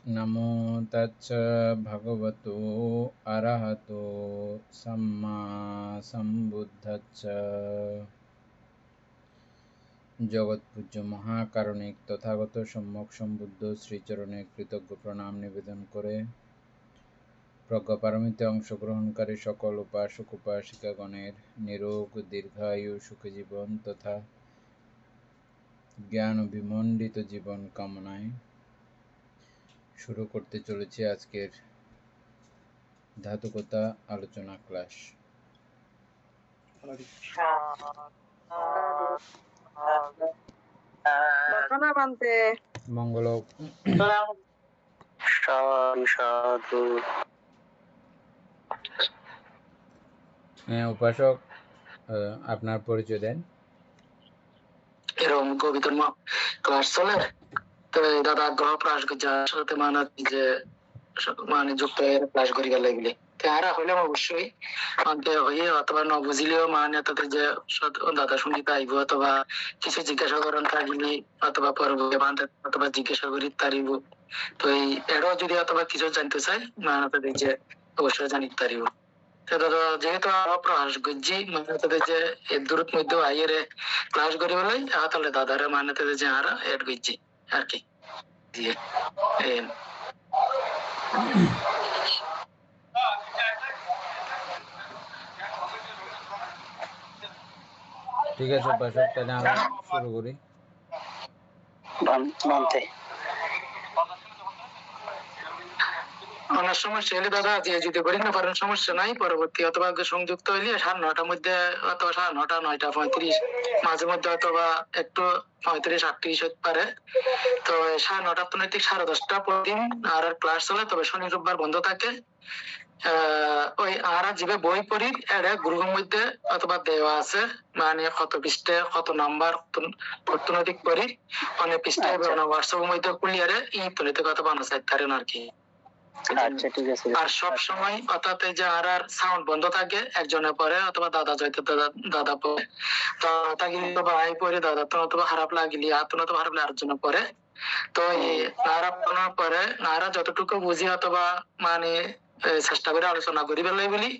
নমো তচ্ছ ভগবতো অরহতো সম্মা সম্বুদ্ধস্স। জগৎপূজ্য মহাকারণিক তথাগত সম্যক সম্বুদ্ধ শ্রীচরণে কৃতজ্ঞ প্রণাম নিবেদন করে প্রজ্ঞাপারমিতে অংশগ্রহণকারী সকল উপাসক উপাসিকাগণের নিরোগ দীর্ঘায়ু সুখী জীবন তথা জ্ঞান বিমণ্ডিত জীবন কামনায় শুরু করতে চলেছি আজকের ধাতুকতা আলোচনা ক্লাস। মঙ্গল উপাসক, আপনার পরিচয় দেন। এরকম কবিতার ক্লাস চলে তো দাদা আগ্রহ প্রকাশ করছে সাথে মানে যুক্ত হয়ে ক্লাস করি গেলে এগুলি তারা হইলাম অবশ্যই অন্তে হইয়ে অথবা ন বুঝিলেও মানে তাদের যে দাদা শুনিতে আইব অথবা কিছু জিজ্ঞাসা করেন থাকলি অথবা পরবর্তী বান্ধব অথবা জিজ্ঞাসা করি তারিব। তো এই এরও যদি অথবা কিছু জানতে চাই মানে তাদের যে অবশ্যই জানিতে পারিব। যেহেতু প্রকাশ করছি মানে তাদের যে দূরত মধ্যে আইয়ের ক্লাস করি বলে তাহলে দাদারে মানে তাদের যে আরা এড করছি আর কি। ঠিক আছে উপাসক, তাহলে আমরা শুরু করি। অনেক সমস্যা হলে দাদা যে যদি করি না পারেন সমস্যা নাই, পরবর্তী অথবা সংযুক্ত হইলে 9:30 মধ্যে অথবা 9:30 9:35 মাঝে মধ্যে অথবা একটু 35-38 হতে পারে। তো 9:30 তো ঠিক 10:30 প্রতিদিন আর ক্লাস চলে, তবে শনি রোববার বন্ধ থাকে। ওই আর যে বই পড়ি এটা গ্রুপের মধ্যে অথবা দেওয়া আছে মানে কত পৃষ্ঠে কত নাম্বার অর্থনৈতিক পড়ি অনেক পৃষ্ঠায় হোয়াটসঅ্যাপের মধ্যে কুলিয়ারে ইন্টারনেটে কথা বানা চাইতারেন আর কি। আচ্ছা ঠিক আছে। আর সব সময় অর্থাৎ যে আর সাউন্ড বন্ধ থাকে একজনের পরে অথবা দাদা যাইতে দাদা পরে তো তাকে ভাই পরে দাদা তো অথবা খারাপ লাগলি আর তো খারাপ লাগলে আরেকজনের পরে। তো এই নারা পড়ানোর পরে নারা যতটুকু বুঝি অথবা মানে চেষ্টা করে আলোচনা করি বেলাই বলি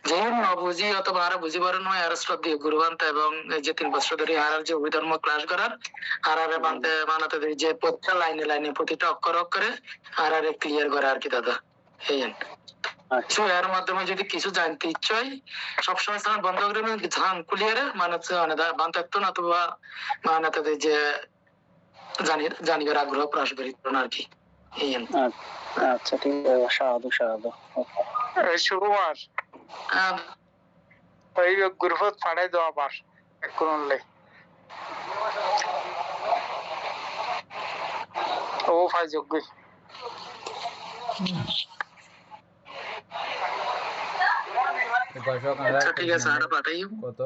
যে বুঝি অথবা আর বুঝি পারে নয় আর শ্রদ্ধীয় গুরুবান্ত এবং যে 3 বছর ধরে আর যে অভিধর্ম ক্লাস করার আর বানতে বানাতে যে প্রত্যেকটা লাইনে লাইনে প্রতিটা অক্ষর অক্ষরে আর ক্লিয়ার করে আর কি দাদা। এই এর মাধ্যমে যদি কিছু জানতে ইচ্ছে হয় সবসময় স্থান বন্ধ করে ধান কুলিয়ারে মানে বানতে না অথবা মানে তাদের যে জানিবার আগ্রহ প্রকাশ করি আর কি। আচ্ছা ঠিক আছে। সাধু সাধু শুভমাস ওই গ্রুপত ফাড়াই দেওয়া পাস এক করলে ও ফাই যোগ্য উপাসক, ঠিক আছে আর পাঠাই কত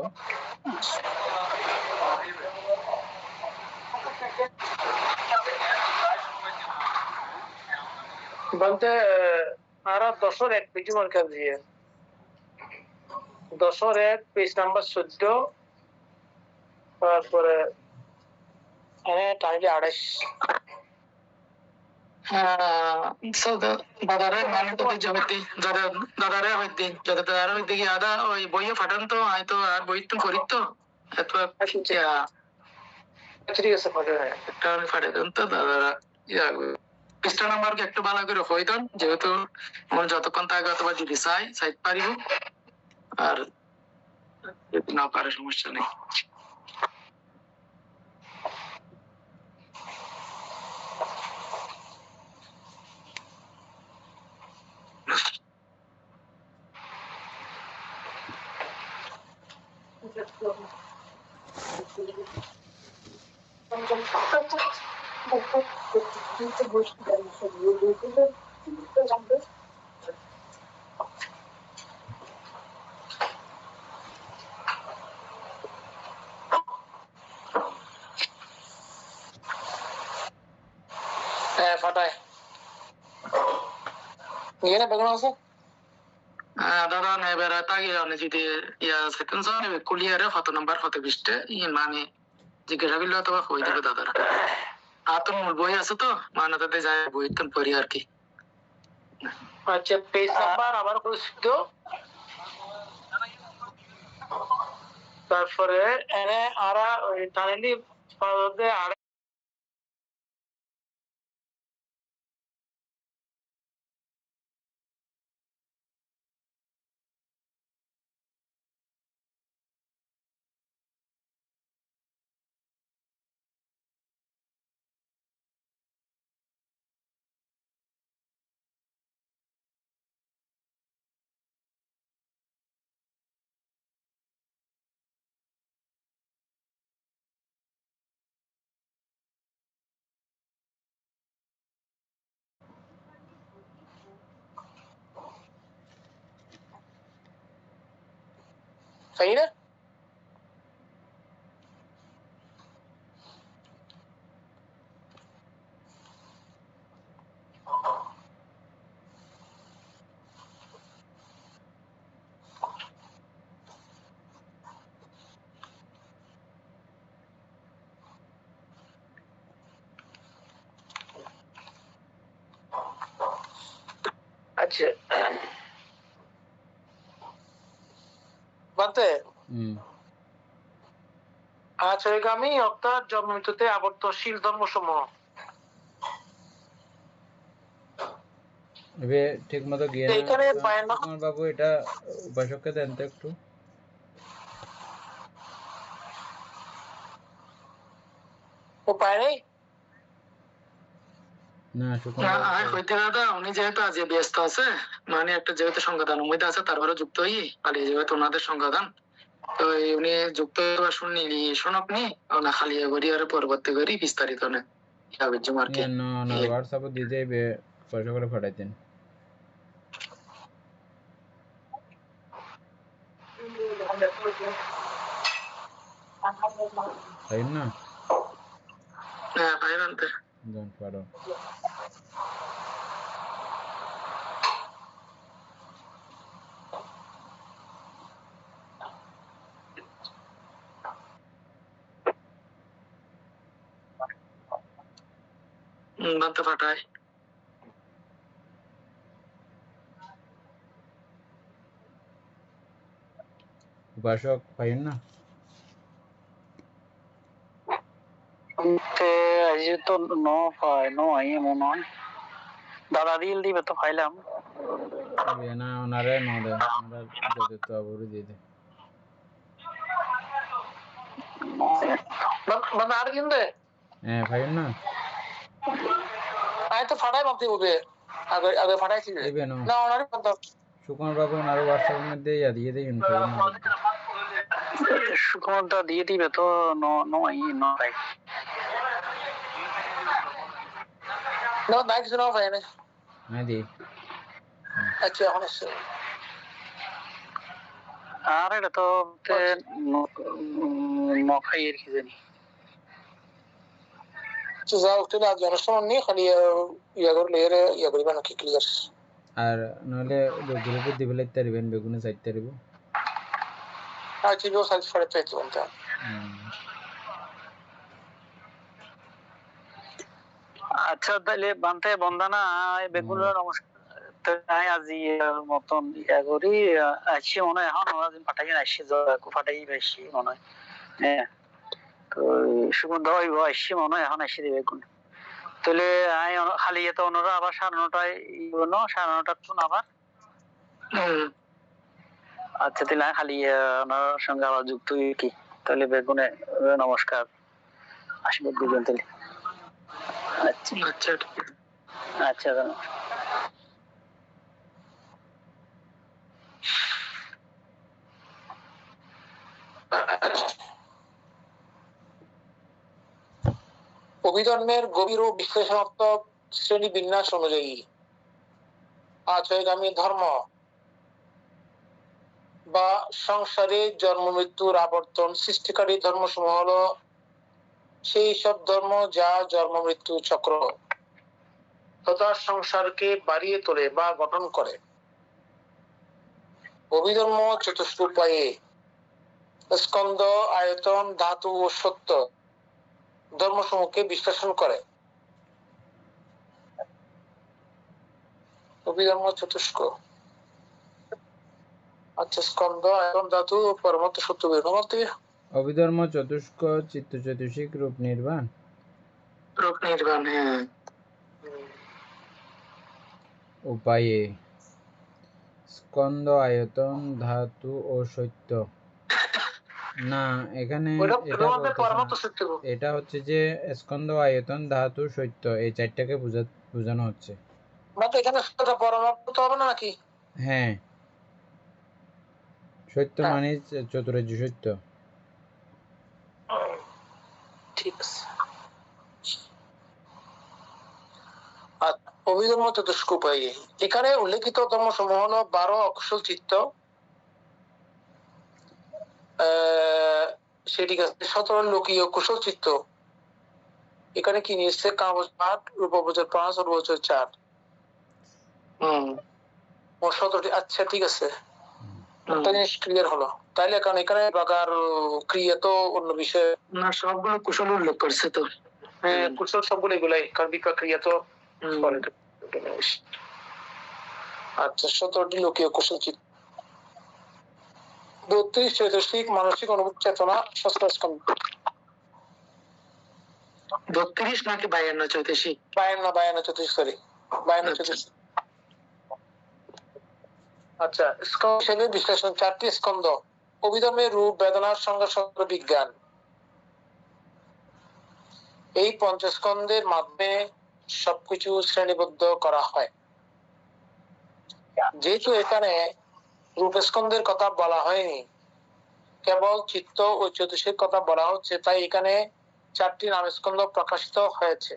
বলতে আর 10-1 পেজি মার্কার দিয়ে 10-1 পেজ নাম্বার 14 তারপরে টাইমে 28 দাদারে মানে তো জমিতে দাদারে হইতে যদি দাদারে হইতে গিয়ে আদা ওই বইয়ে ফাটান তো হয়তো আর বই তো করি তো এত ঠিক আছে ফাটে দেন তো দাদারা পৃষ্ঠা নাম্বার একটু ভালো করে হই দেন যেহেতু আমার যতক্ষণ থাকে অথবা যদি চাই পারিব আর যদি না পারে সমস্যা নেই। ফাটায় এখানে বেগুন আছে দাদা নেবে তাকে যদি সেকেন্ড কুলিয়ারে কত নাম্বার কত পৃষ্ঠে মানে জিজ্ঞাসা করলে অথবা হয়ে যাবে দাদারা আতর মূল বই আছে তো মানাতে যায় বই তো পড়ি আর কি। আচ্ছা পেজ নাম্বার আবার পরিচিত তারপরে এনে আরা ওই টানেলি পাওয়াতে আর सही ना। अच्छा বাতে আচরিগামী অর্থাৎ জন্মমৃত্যুতে আবর্তনশীল ধর্মসমূহ এবে ঠিক মতো গিয়ে না এখানে সুকুমার বাবু এটা উপাসককে দেন তো একটু উপায় নেই না সুকুমার হইতে দাদা উনি যেহেতু আজ ব্যস্ত আছে মানে একটা যেহেতু সংঘাদান মধ্যে আছে তারপরে যুক্ত হই পালিয়ে যেহেতু ওনাদের সংঘাদান তো উনি যুক্ত হওয়া শুনিলি শোনক নি না খালি করি আর পরবর্তী করি বিস্তারিত না হোয়াটসঅ্যাপে দিয়ে যাইবে পয়সা করে পাঠাই দেন তাই না হ্যাঁ ভাই আনতে জান পারো বানতে পাঠায় উপাসক পাইন না আজ তো নো পায় নো আই মনে হয় দাদা রিল দিবে তো পাইলাম না ওনারে ন দেয় ওনারা যদি তো আবরু দিয়ে দেয় মানে আর কিনবে হ্যাঁ পাইন না আই তো ফাটাই ভাবতে হবে আগে আগে ফাটাইছি না ওনারে সুকুমার বাবু ওনার হোয়াটসঅ্যাপের মধ্যে ইয়া দিয়ে দেয় সুকুমারটা দিয়ে দিবে তো নো নো আই নো পাই নো নাই কিছু না পাই না হ্যাঁ দি আচ্ছা এখন এসে আর এটা তো মখাইয়ের কি জানি যাও একটু না জনসমন নিয়ে খালি ইয়া করে লেয়ারে ইয়া করবে নাকি ক্লিয়ার আর নইলে গ্রুপে দিবে লাইতে পারবেন বেগুনে চাইতে পারব আচ্ছা বিও সাইজ ফরে চাইতে বলতে আচ্ছা তাহলে বানতে বন্দনা বেগুনের নমস্কার তাই আজি মতন ইয়া করি আসছি মনে এখন ওরা দিন পাঠাই আসছি পাঠাই আসছি মনে হয় হ্যাঁ তো সুগন্ধ হইব আসছি মনে হয় এখন আসছি দিবে বেগুন তাহলে খালি তো ওনারা আবার 9:30টায় 9:30টার টুন আবার আচ্ছা তাহলে খালি ওনার সঙ্গে আবার যুক্ত হই কি তাহলে বেগুনে নমস্কার আশীর্বাদ দিবেন তাহলে আচ্ছা আচ্ছা আচ্ছা অভিধর্মের গভীর ও বিশ্লেষণাত্মক শ্রেণী বিন্যাস অনুযায়ী আচয়গামী ধর্ম বা সংসারে জন্ম মৃত্যুর আবর্তন সৃষ্টিকারী ধর্মসমূহ হলো সেই সব ধর্ম যা জন্ম মৃত্যু চক্র তথা সংসারকে বাড়িয়ে তোলে বা গঠন করে অভিধর্ম চতুষ্প উপায়ে স্কন্দ আয়তন ধাতু ও সত্য ধর্মসমূহকে বিশ্লেষণ করে অভিধর্ম চতুষ্ক। আচ্ছা, স্কন্দ, আয়তন, ধাতু, পরমাত্ম, সত্য বলতে অভিধর্ম চতুষ্ক চিত্ত চতুষ্িক রূপ নির্বাণ। রূপ নির্বাণ, হ্যাঁ। উপায়ে স্কন্দ, আয়তন, ধাতু ও সত্য। না, এখানে এটা হচ্ছে যে স্কন্দ, আয়তন, ধাতু, সত্য, এই চারটাকে বোঝানো হচ্ছে। এখানে পরমাত্ম হবে না নাকি? হ্যাঁ, সত্য মানে চতুরার্য সত্য। ঠিক আছে। অভিধর্ম চতুষ্ক উপায়ে এখানে উল্লেখিত ধর্মসমূহ হলো 12 অকুশল চিত্ত, সেটি 17 লোকীয় কুশল চিত্ত। এখানে কি নিয়েছে? কাগজ 8, রূপবচর 5, অরুবচর 4, মোট 17টি। আচ্ছা, ঠিক আছে, একটা জিনিস ক্লিয়ার হলো। তাইলে কারণ এখানে বাকার ক্রিয়া তো অন্য বিষয়ে না, সবগুলো কুশল উল্লেখ করছে তো। হ্যাঁ, কুশল সবগুলো এগুলাই, কারণ বিপাক ক্রিয়া তো। আচ্ছা, 17টি লোকীয় কুশল চিত্ত, 32 চৈতসিক মানসিক অনুভূতি চেতনা, স্কন্দ। 32 নাকি 52 চৈতসিক? 52 চৈতসিক, সরি, 52 চৈতসিক। আচ্ছা, স্কন্দ হিসেবে বিশ্লেষণ 4টি স্কন্দ। অভিধর্মের রূপ, বেদনার সংজ্ঞা, সত্য, বিজ্ঞান। এই পঞ্চস্কন্ধের মাধ্যমে সবকিছু শ্রেণীবদ্ধ করা হয়। যেহেতু এখানে রূপস্কন্ধের কথা বলা হয়নি, কেবল চিত্ত ও চতুষ্কের কথা বলা হচ্ছে, তাই এখানে 4টি নামস্কন্ধ প্রকাশিত হয়েছে।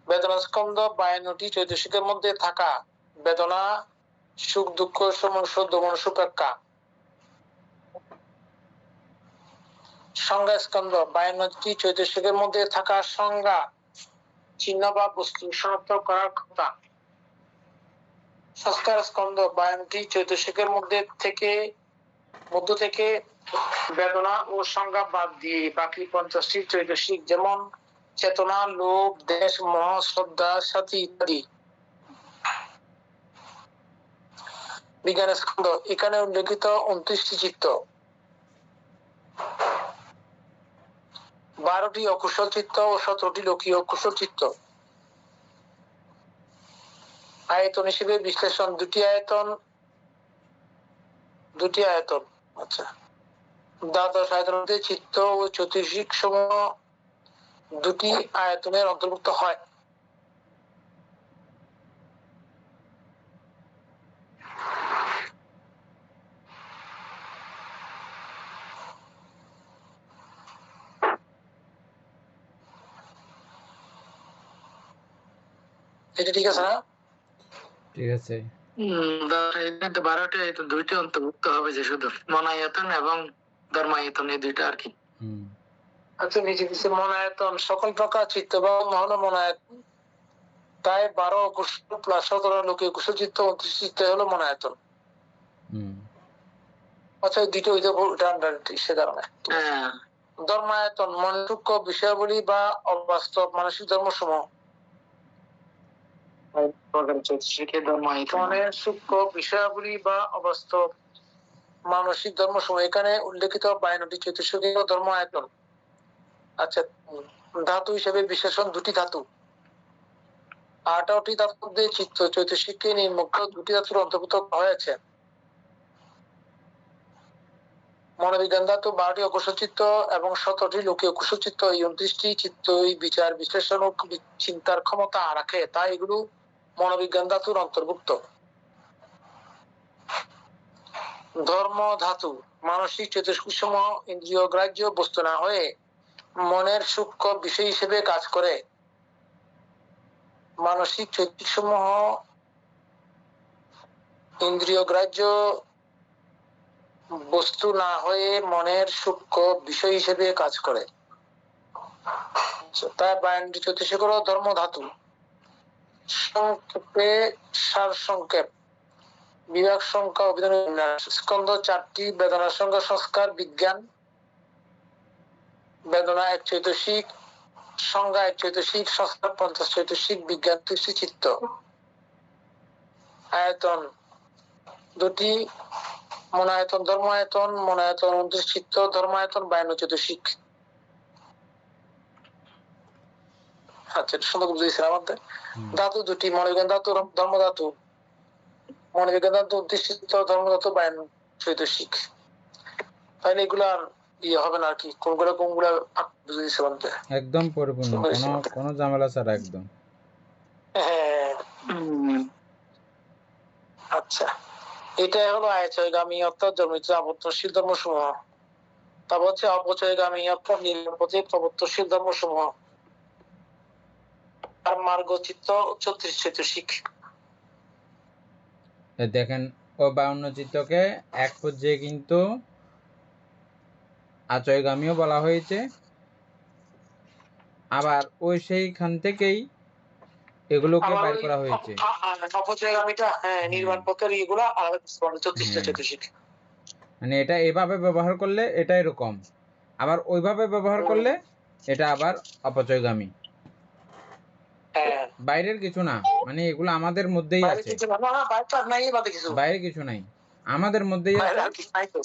বেদনা স্কন্ধ 52টি চৈতসিকের মধ্যে থাকা বেদনা, সুখ, দুঃখ, সমনুষ, দমনুষ, উপেক্ষা। সংজ্ঞা স্কন্ধ 52টি চৈতসিকের মধ্যে থাকা সংজ্ঞা, চিহ্ন বা বস্তু শনাক্ত করার ক্ষমতা। সংস্কার স্কন্ধ 52টি চৈতসিকের মধ্য থেকে বেদনা ও সংজ্ঞা বাদ দিয়ে বাকি 50টি চৈতসিক, যেমন চেতনা, লোভ, দেশ, মোহ, শ্রদ্ধা, সাথী ইত্যাদি। বিজ্ঞান স্কন্ধ এখানে উল্লেখিত 29টি চিত্ত, 12টি অকুশল চিত্ত ও 17টি লোকীয় কুশল চিত্ত। আয়তন হিসেবে বিশ্লেষণ 2টি আয়তন। আচ্ছা, দ্বাদশ আয়তন চিত্ত ও চতুর্শিক সমূহ 2টি আয়তনের অন্তর্ভুক্ত হয়। এটা ঠিক আছে না? ঠিক আছে। 12টি আয়তন 2টি অন্তর্ভুক্ত হবে, যে শুধু মনায়তন এবং ধর্মায়তন, এই 2টা আর কি। আচ্ছা, নিচে দিচ্ছে মনায়তন সকল প্রকার চিত্ত বা মহান মনায়তন, তাই 12 কুশল প্লাস 17 লোকীয় কুশল চিত্ত 29 চিত্ত হলো মনায়তন। আচ্ছা, এই 2টো সে কারণে ধর্মায়তন মনের সূক্ষ্ম বিষয়াবলী বা অবাস্তব মানসিক ধর্মসমূহ। মনের সূক্ষ্ম বিষয়াবলী বা অবাস্তব মানসিক ধর্মসমূহ, এখানে উল্লেখিত 52টি চৈতসিকীয় ধর্ম আয়তন। আচ্ছা, ধাতু হিসেবে বিশ্লেষণ 2টি ধাতু, 18টি ধাতুর মধ্যে চিত্ত চৈতসিককে নিম্নোক্ত 2টি ধাতুর অন্তর্ভুক্ত হয়েছে। মনোবিজ্ঞান ধাতু 12টি অকুশল চিত্ত এবং 17টি লোকীয় কুশল চিত্ত। এই 29টি চিত্ত বিচার, বিশ্লেষণ ও চিন্তার ক্ষমতা রাখে, তাই এগুলো মনোবিজ্ঞান ধাতুর অন্তর্ভুক্ত। ধর্ম ধাতু মানসিক চৈতসিক সমূহ ইন্দ্রিয় গ্রাহ্য বস্তু না হয়ে মনের সূক্ষ্ম বিষয় হিসেবে কাজ করে। মানসিক চৈতসিক সমূহ ইন্দ্রিয় গ্রাহ্য বস্তু না হয়ে মনের সূক্ষ্ম বিষয় হিসেবে কাজ করে, তাই 52টি চৈতসিক হলো ধর্ম ধাতু। সংক্ষেপে সার সংক্ষেপ, বিভাগ সংখ্যা, অভিধান, স্কন্ধ 4টি, বেদনার সংখ্যা, সংস্কার, বিজ্ঞান। বেদনা 1 চৈতসিক, সংজ্ঞায় চৈতসিক, সংস্কার পঞ্চাশ চৈতসিক, বিজ্ঞান দৃষ্টি চিত্ত। আয়তন দুটি, মনায়তন ধর্মায়তন, মনায়তন 29 চিত্ত, ধর্মায়তন 52 চৈতসিক। আচ্ছা, এটা সুন্দর বুঝেছি আমাদের। ধাতু দুটি, মনোবিজ্ঞান ধাতু, ধর্মধাতু। মনোবিজ্ঞান ধাতু 29 চিত্ত, ধর্মধাতু 52 চৈতসিক। তাহলে এগুলার ইয়ে হবে না আর কি, কোনগুলো বুঝে দিচ্ছে বলতে একদম পরিপূর্ণ, কোনো ঝামেলা ছাড়া একদম। হ্যাঁ। আচ্ছা, এটা হলো আয়চয়গামী অর্থাৎ জন্মিত আবর্তনশীল ধর্মসমূহ। তারপর হচ্ছে অপচয়গামী অর্থাৎ নির্পথে প্রবর্তনশীল ধর্মসমূহ। আর মার্গচিত্ত 34 চৈতসিক। দেখেন, ও 52 চিত্তকে এক পর্যায়ে কিন্তু আচয়গামীও বলা হয়েছে, আবার ওই সেইখান থেকেই এগুলোকে বাইর করা হয়েছে। অপচয়গামীটা নির্মাণ পথের এগুলা আলাদা 34টা চৈতসিক। মানে এটা এভাবে ব্যবহার করলে এটা এরকম, আবার ওইভাবে ব্যবহার করলে এটা আবার অপচয়গামী। বাইরের কিছু না, মানে এগুলো আমাদের মধ্যেই আছে, বাইরে কিছু নাই, আমাদের মধ্যেই আছে।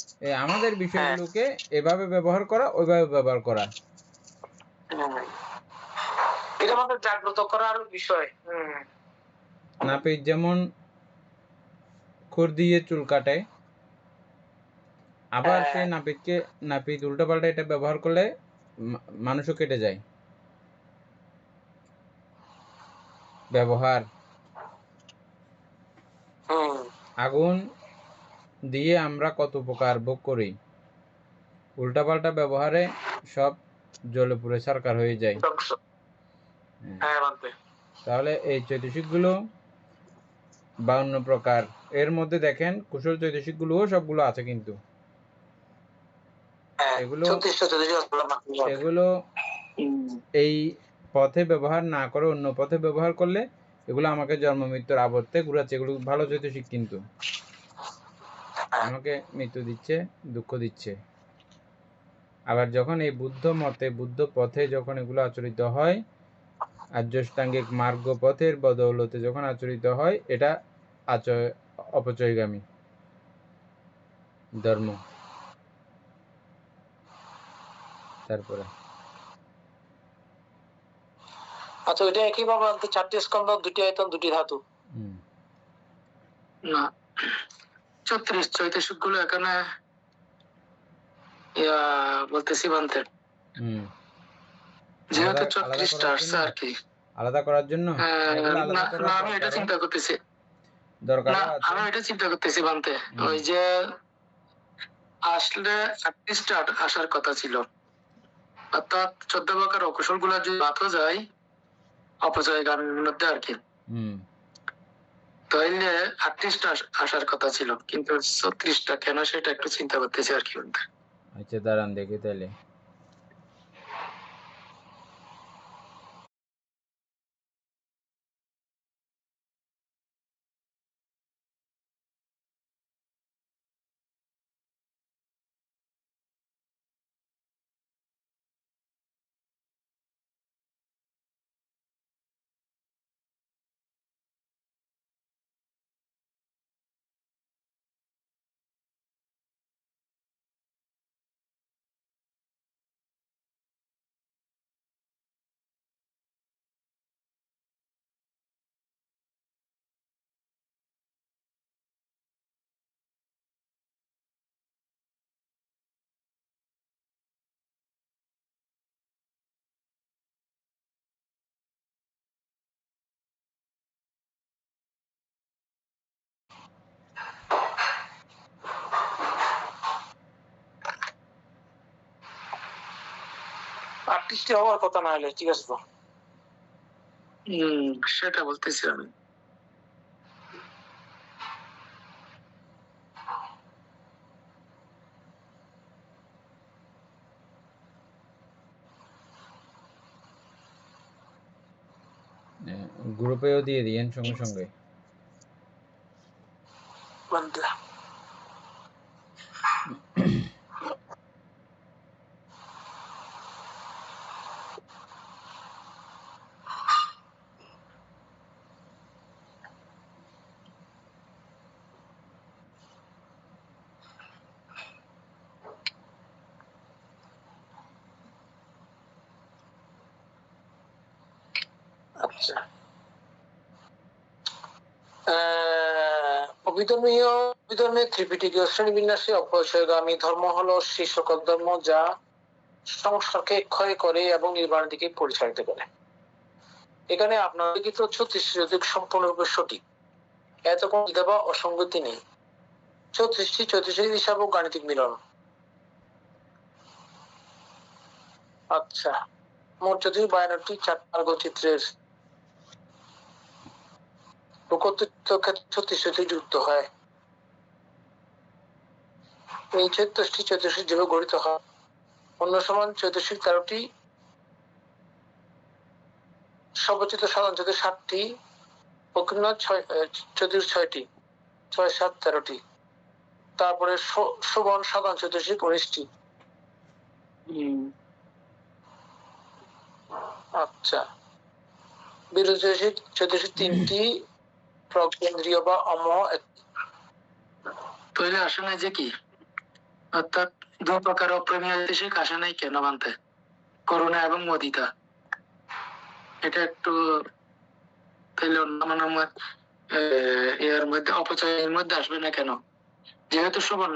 আমাদের বিষয়গুলোকে এভাবে ব্যবহার করা, ওইভাবে ব্যবহার করা, এটা আমাদের জাগ্রত করার বিষয়। নাপিত যেমন খুর দিয়ে চুল কাটে, আবার সেই নাপিত উল্টাপাল্টা এটা ব্যবহার করলে মানুষও কেটে যায়। ব্যবহার, আগুন দিয়ে আমরা কত উপকার ভোগ করি, উল্টাপাল্টা ব্যবহারে সব জ্বলে পুড়ে ছারখার হয়ে যায়। তাহলে এই চৈতসিকগুলো 52 প্রকার। এর মধ্যে দেখেন কুশল চৈতসিকগুলোও সবগুলো আছে, কিন্তু এগুলো এই পথে ব্যবহার না করে অন্য পথে ব্যবহার করলে এগুলো আমাকে জন্ম মৃত্যুর আবর্তে ঘুরাচ্ছে। এগুলো ভালো চৈতসিক, কিন্তু আমাকে মৃত্যু দিচ্ছে, দুঃখ দিচ্ছে। আবার যখন এই বুদ্ধ মতে, বুদ্ধ পথে যখন এগুলো আচরিত হয়, আর্যষ্টাঙ্গিক মার্গ পথের বদৌলতে যখন আচরিত হয়, এটা অপচয়গামী ধর্ম। তারপরে আচ্ছা, ওইটা একই ভাবে 4টি স্কন্ধ, 2টি আয়তন, 2টি ধাতু না। 34 চৈতসিক গুলো এখানে বলতেছি বানতে, যেহেতু 34টা আসছে আর কি, আলাদা করার জন্য আমি এটা চিন্তা করতেছি, আমি এটা চিন্তা করতেছি বানতে, ওই যে আসলে 38টা আসার কথা ছিল, অর্থাৎ 14 প্রকার অকুশল গুলা যদি বাদ হয়ে যায় অপচয়গামীর মধ্যে আর কি, তাইলে 38টা আসার কথা ছিল, কিন্তু 34টা কেন সেটা একটু চিন্তা করতেছি আর কি। আচ্ছা, দাঁড়ান দেখি তাহলে। আর্টিস্টে হওয়ার কথা না হলে ঠিক আছে তো, সেটা বলতেছি আমি। গ্রুপেও দিয়ে দিয়েন সঙ্গে সঙ্গে। আচ্ছা, অভিধর্মের ত্রিপিটকীয় শ্রেণীবিন্যাসে অপচয়গামী ধর্ম হলো সেই সকল ধর্ম যা সংসারকে ক্ষয় করে এবং নির্বাণের দিকে পরিচালিত করে। এখানে আপনার লিখিত 36 সম্পূর্ণরূপে সঠিক, এত কোনো দ্বিধা বা অসঙ্গতি নেই। 34 হিসাবে গাণিতিক মিলন। আচ্ছা, মোট 42টি মার্গচিত্রের লোকতত্ত্ব ক্ষেত্রে 36টি যুক্ত হয়। এই 34 যেভাবে গঠিত হয়, অন্য সমান 13টি, সর্বচিত্র সাধারণ 7টি, প্রকৃত 6টি, 6, 7, 13টি। তারপরে শোভন সাধারণ 19টি। আচ্ছা, বিরোধী 3টি, প্রজ্ঞেন্দ্রীয় বা অমোহ। তৈরি আসে নাই যে কি, অর্থাৎ দুই প্রকার অপ্রমেয় জ্যোতিষিক আসে নাই কেন মানতে? করুণা এবং মোদিতা। এটা একটু তাহলে অন্য এর মধ্যে অপচয়ের মধ্যে আসবে না কেন? যেহেতু শোভন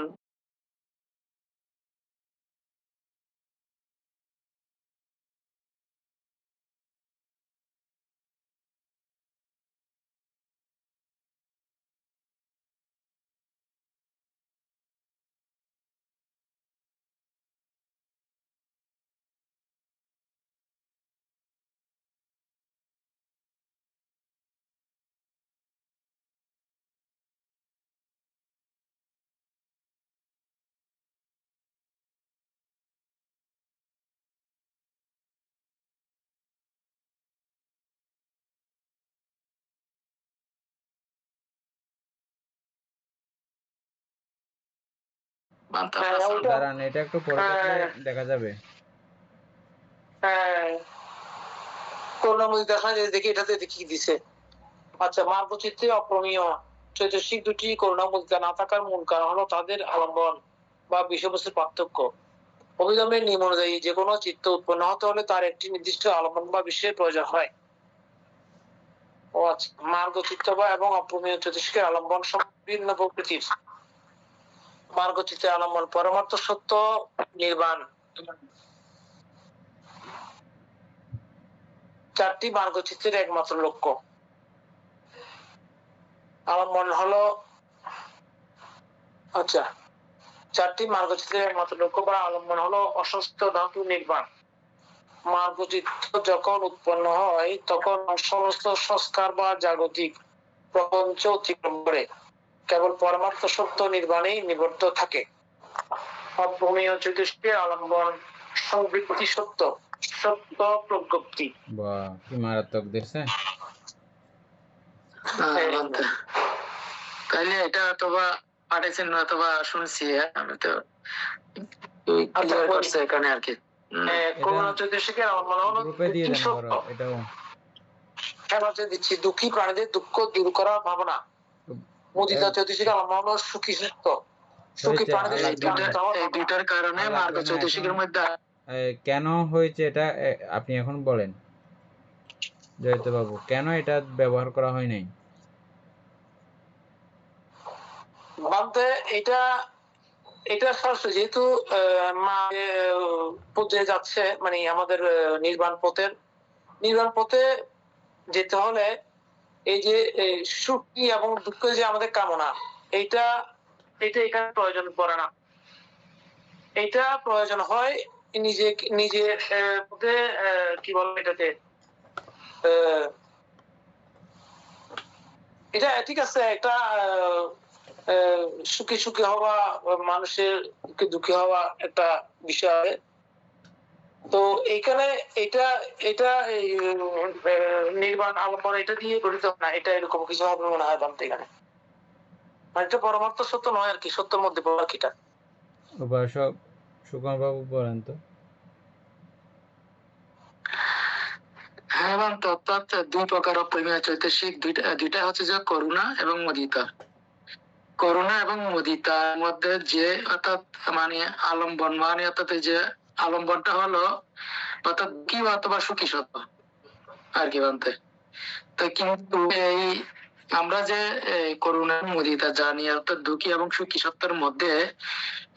দাঁড়ান, এটা একটু পরে দেখলে দেখা যাবে। দেখি এটাতে কি দিছে। আচ্ছা, মার্গচিত্রে অপ্রমেয় চৈতসিক দুটি করুণামুদ্রা না থাকার মূল কারণ হলো তাদের আলম্বন বা বিষয়বস্তুর পার্থক্য। অভিধর্মের নিয়ম অনুযায়ী যে কোনো চিত্ত উৎপন্ন হতে হলে তার একটি নির্দিষ্ট আলম্বন বা বিষয়ের প্রয়োজন হয়। ও আচ্ছা, মার্গচিত্র বা এবং অপ্রমেয় চৈতসিকের আলম্বন ভিন্ন প্রকৃতির। মার্গচিত্রের আলম্বন পরমার্থ সত্য, নির্বাণ। 4টি মার্গচিত্রের একমাত্র লক্ষ্য। আলম্বন হলো, আচ্ছা, 4টি মার্গচিত্রের একমাত্র লক্ষ্য বা আলম্বন হলো অসুস্থ ধাতু নির্বাণ। মার্গচিত্র যখন উৎপন্ন হয় তখন সমস্ত সংস্কার বা জাগতিক প্রপঞ্চ অতিক্রম করে কেবল পরমার্থ সত্য নির্বাণেই নিবদ্ধ থাকে। অপ্রমেয় চৈতসিকের আলম্বন সংবৃত্তি সত্য, সত্য প্রজ্ঞপ্তি। বাহ, কি মারাত্মক দেখছে। তাহলে এটা অথবা পাঠাইছেন অথবা শুনছি, আমি তো করছে এখানে আর কি। গ্রুপে দিয়ে দেন বড়, এটাও দিচ্ছি, দুঃখী প্রাণীদের দুঃখ দূর করার ভাবনা। মুদিতা চৈতসিক আলম্বন সুখী সত্য, সুখী প্রাণীদের এই দুইটার কারণে মার্গ চৈতসিকের মধ্যে কেন হয়েছে এটা আপনি এখন বলেন জয়িত বাবু, কেন এটা ব্যবহার করা হয় নাই? বলতে এটা সরাসরি যেহেতু পথে যাচ্ছে, মানে আমাদের নির্বাণ পথে যেতে হলে এই যে সুখী এবং দুঃখের যে আমাদের কামনা, এটা এখানে প্রয়োজন পড়ে না। এটা প্রয়োজন হয় নিজের পথে, কি বলবো এটাতে, এটা ঠিক আছে, একটা সুখী হওয়া, মানুষের দুঃখী হওয়া একটা বিষয়। তো এইখানে এটা নির্বাণ আলম্বন এটা দিয়ে গঠিত না, এটা এরকম কিছু হবে মনে হয় বামতে এখানে। মানে এটা পরমার্থ সত্য নয় আর কি, সত্যের মধ্যে বলা কিটা। উপাসক সুকুমার বাবু বলেন তো। হ্যাঁ, অর্থাৎ দুই প্রকার অপ্রমেয় চৈতসিক, দুইটা হচ্ছে যে করুণা এবং মুদিতা। করুণা এবং মুদিতার মধ্যে যে অর্থাৎ মানে আলম্বন, মানে অর্থাৎ যে আলম্বনটা হলো অর্থাৎ কি অথবা সুখী সত্য আর কি বানতে। তো কিন্তু এই আমরা যে এই করুণা মুদিতা জানি অর্থাৎ দুঃখী এবং সুখী সত্তার মধ্যে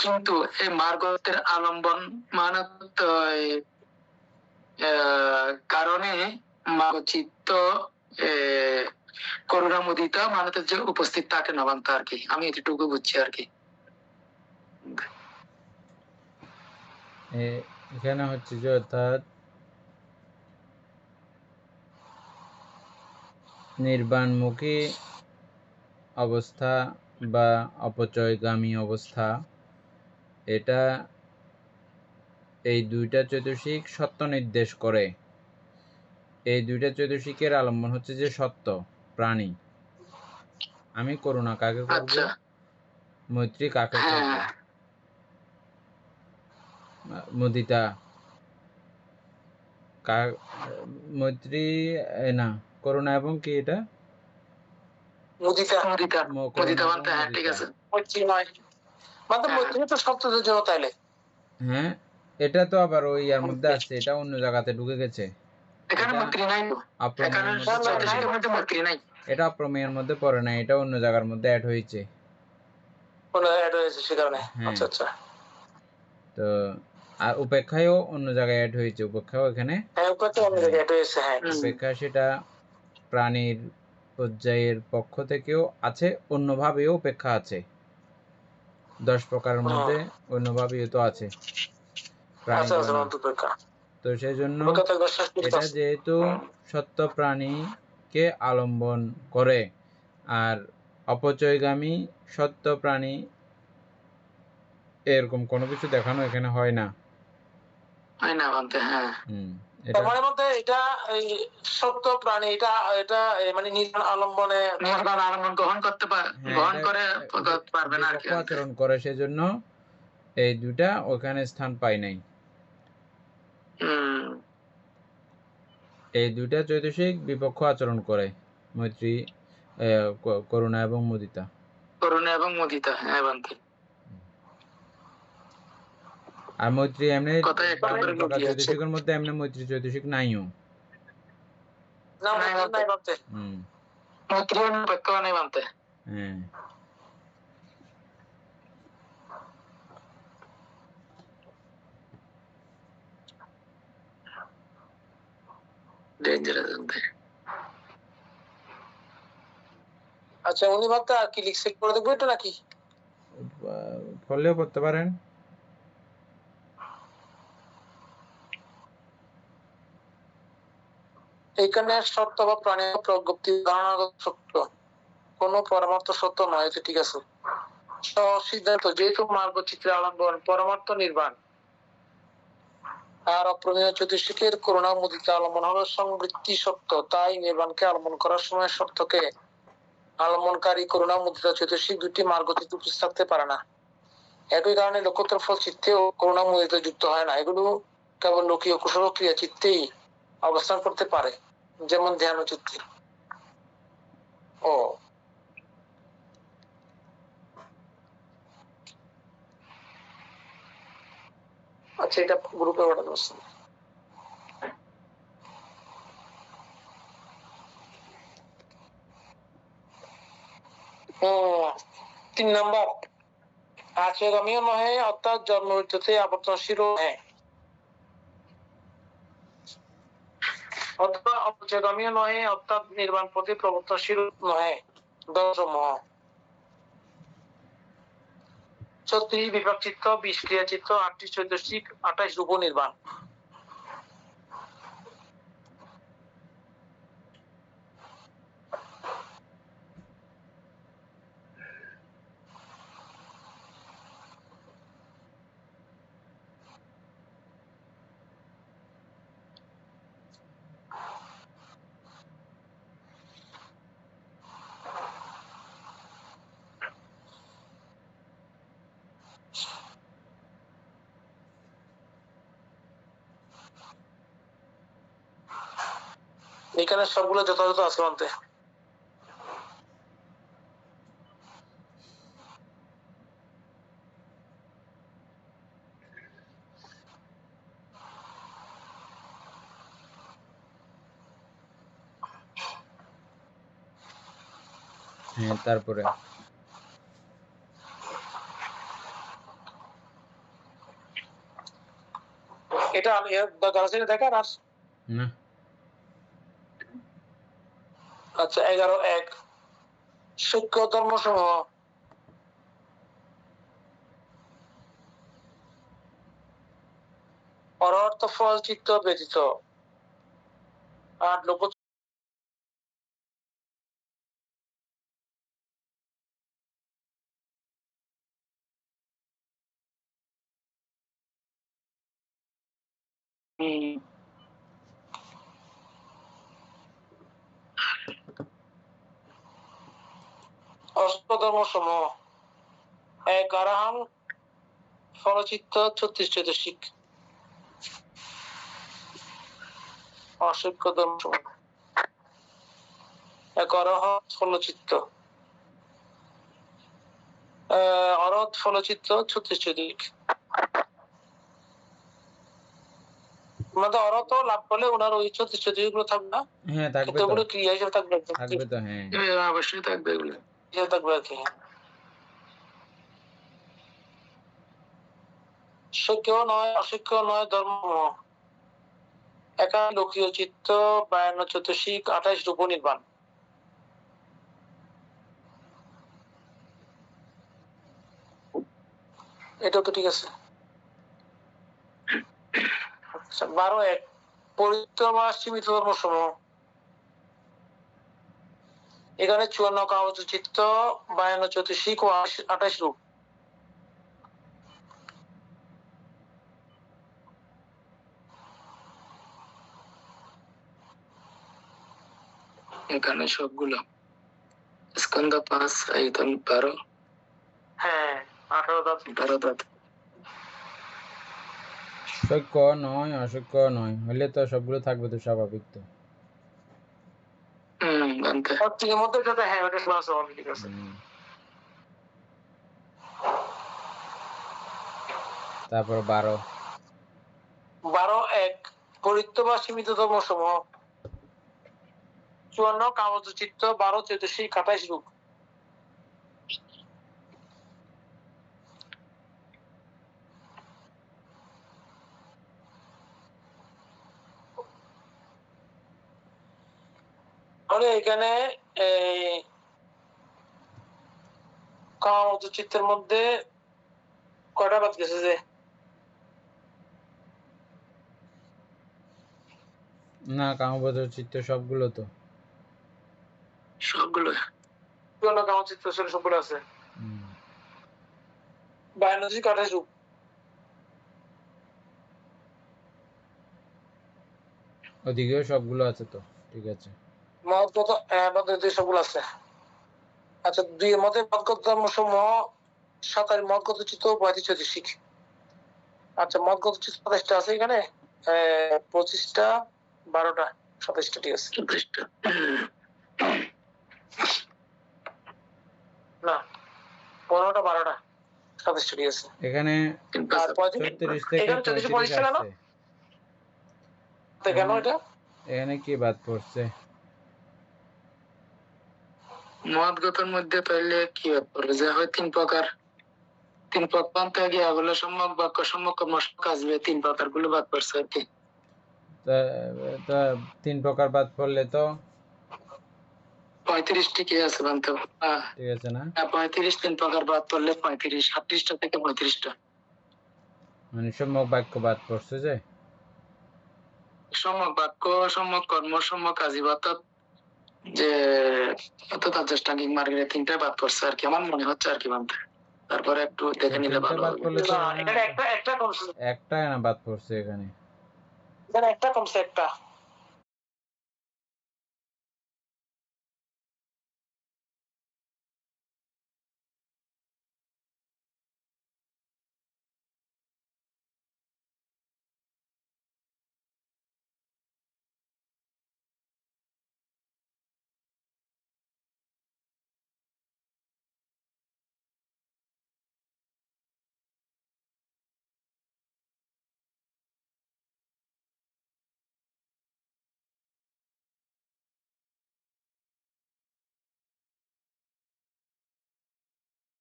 কিন্তু এই মার্গতের আলম্বন মানত কারণে চিত্ত করুণা মুদিতা মানতের যে উপস্থিত থাকে না বান্তা আর কি, আমি এটুকু বুঝছি আর কি। এখানে হচ্ছে যে অর্থাৎ নির্বাণমুখী অবস্থা বা অপচয়গামী অবস্থা, এটা এই দুইটা চৈতসিক সত্য নির্দেশ করে। এই দুইটা চৈতসিকের আলম্বন হচ্ছে যে সত্য প্রাণী। আমি করুণা কাকে করব, আচ্ছা, মৈত্রী কাকে করব, হ্যাঁ, মুদিতা মৈত্রী না, করুণা এবং কি এটা মুদিতা মুদিতা করুণা মুদিতা এবং বান্তা, হ্যাঁ ঠিক মুদিতা। আছে, মৈত্রী নয় মানে মৈত্রী তো সত্যদের জন্য তাইলে। হ্যাঁ, এটা তো আবার ওই ইয়ার মধ্যে আছে, এটা অন্য জায়গাতে ঢুকে গেছে। এখানে মৈত্রী নাই তো, এখানে চৈতসিকের মধ্যে মৈত্রী নাই, এটা অপ্রমেয়ের মধ্যে পড়ে না, এটা অন্য জায়গার মধ্যে অ্যাড হয়েছে। অ্যাড হয়েছে সে কারণে। আচ্ছা আচ্ছা। তো আর উপেক্ষায়ও অন্য জায়গায় অ্যাড হয়েছে, উপেক্ষাও এখানে, হ্যাঁ উপেক্ষা অন্য জায়গায় অ্যাড হয়েছে, হ্যাঁ উপেক্ষা সেটা প্রাণীর পর্যায়ের পক্ষ থেকেও আছে, অন্যভাবেও উপেক্ষা আছে। 10 প্রকারের মধ্যে অন্যভাবেও তো আছে প্রাণীগণ। তো সেই জন্য এটা যেহেতু সত্য প্রাণীকে আলম্বন করে, আর অপচয়গামী সত্য প্রাণী এরকম কোনো কিছু দেখানো এখানে হয় না। হ্যাঁ। এটা মানে মধ্যে এটা এই সত্য প্রাণী, এটা এটা মানে নির্বাণ আলম্বনে নির্বাণ আলম্বন গ্রহণ করতে গ্রহণ করে পারবে না আর কি, আচরণ করে, সেজন্য এই দুটা ওখানে স্থান পায় নাই। এই দুইটা চৈতসিক বিপক্ষ আচরণ করে, মৈত্রী, করুণা এবং মুদিতা। করুণা এবং মুদিতা, হ্যাঁ বান্তি। আর মৈত্রী এমনি চৈতসিকের মধ্যে এমনি মৈত্রী চৈতসিক নাইও। না নাই বান্তি। মৈত্রী উপেক্ষা নাই বান্তি। হ্যাঁ। আচ্ছা, উনি ভাবতে আর কি লিখছে করে দেখবো এটা নাকি ফলেও পড়তে পারেন। এখানে সত্য বা প্রাণী প্রজ্ঞপ্তি ধারণাগত সত্য কোন পরমার্থ সত্য নয়, এটা ঠিক আছে। সিদ্ধান্ত যেহেতু মার্গচিত্রের আলম্বন পরমার্থ নির্বাণ, আর অপ্রমেয় চতুষ্টিকের করুণা মুদিতা আলম্বন হলো সংবৃত্তি সত্য, তাই নির্বাণকে আলম্বন করার সময় সত্যকে আলম্বনকারী করুণা মুদিতা চতুষ্টিক দুটি মার্গচিত্র উপস্থিত থাকতে পারে না। একই কারণে লোকোত্তর ফল চিত্তেও করুণা মুদিতা যুক্ত হয় না, এগুলো কেবল লোকীয় কুশল ক্রিয়া চিত্তেই অবস্থান করতে পারে, যেমন ধ্যান চিত্তে। ও আচ্ছা, এটা গ্রুপে পাঠাতে পারছি। 3 নাম্বার, আচরণীয় নহে অর্থাৎ জন্ম মৃত্যুতে আবর্তনশীল নহে, অথবা অপচয়গামীও নহে অর্থাৎ নির্বাণ প্রতি প্রবর্তনশীল নহে, দশমহ 36 বিভাগ চিত্ত, 20 ক্রিয়া চিত্ত, 38 চৈতসিক, 28 রূপ নির্বাণ। এখানে সবগুলো যথাযথ আছে মানতে। হ্যাঁ, তারপরে এটা আমি দরকার আছে দেখার আর না। আচ্ছা 11.1 সূক্ষ্ম ধর্মসমূহ পরমার্থ ফল চিত্ত ব্যতীত আর লোক অষ্টধর্ম সমূহ 1 আরাহান ফলচিত্ত 36 চতুর্শিক অসংখ্য ধর্ম সমূহ 1 অরহৎ ফলচিত্ত অরহৎ ফলচিত্ত 36 চতুর্শিক আমাদের অরহত লাভ করলে ওনার ওই 36 চতুর্শিক গুলো থাকবে না? হ্যাঁ, থাকবে কিন্তু তো। ওগুলো ক্রিয়া হিসেবে থাকবে থাকবে তো, হ্যাঁ। অবশ্যই থাকবে এগুলো হিসেবে থাকবে আর কি। সূক্ষ্ম নয় অসূক্ষ্ম নয় ধর্ম একা লোকীয় চিত্ত 52 চতুর্শিক 28 রূপ নির্বাণ। এটাও তো ঠিক আছে। আচ্ছা 12.1 পরিত্রাণ সীমিত ধর্ম সমূহ এখানে 54 কাগজ চিত্ত 52 চতুর্শিক ও 28 রূপ। এখানে সবগুলো স্কন্ধ 5 আয়তন 12 হ্যাঁ 18 দাঁত 12 দাঁত সূক্ষ্ম নয় অসূক্ষ্ম নয় হলে তো সবগুলো থাকবে তো, স্বাভাবিক তো। মধ্যে যাতে হ্যাঁ ওটা স্বাভাবিক ঠিক আছে। তারপর 12.1 পরিত্রাণ বা সীমিত ধর্ম সমূহ 54 কাগজ চিত্ত 12 চতুর্শিক 28 রূপ। তাহলে এখানে কাগজ চিত্তের মধ্যে কয়টা বাদ গেছে যে? না, কামবোধ চিত্ত সবগুলো তো। সবগুলো কাগজ চিত্ত সবগুলো আছে। 52 28 রূপ। ওদিকেও সবগুলো আছে তো, ঠিক আছে। মতগত সবগুলো আছে। আচ্ছা 2 এর মধ্যে মতগত ধর্ম সমূহ 27 মতগত চিত্ত 35 চতুর্শিক। আচ্ছা মতগত চিত্ত 27টা আছে এখানে 25টা 12টা 27টা ঠিক আছে। 27টা না 15টা 12টা 27টা ঠিক আছে। এখানে 34 থেকে 35 আসছে। কেন এটা? এখানে কি বাদ পড়ছে? মতগতের মধ্যে তাহলে কি বাদ পড়বে যে হয় 3 প্রকার 3 প্রকার থেকে এগুলো সম্যক বাক্য সম্যক কর্মক আসবে 3 প্রকার গুলো বাদ পড়ছে আর কি। তা 3 প্রকার বাদ পড়লে তো 35 টি আছে বানতে ঠিক আছে না? 35 3 প্রকার বাদ পড়লে 35 28টা থেকে 35টা মানে সম্যক বাক্য বাদ পড়ছে যে সম্যক বাক্য সম্যক কর্ম সম্যক আজীব অর্থাৎ যে অর্থাৎ আধ্যাত্মিক মার্গের 3টা বাদ পড়ছে আর কি আমার মনে হচ্ছে আর কি বানতে। তারপরে একটু দেখে নিলে ভালো বাদ হবে। পড়লে তো এখানে একটা কমছে। একটা না বাদ পড়ছে এখানে। এখানে একটা কমছে একটা।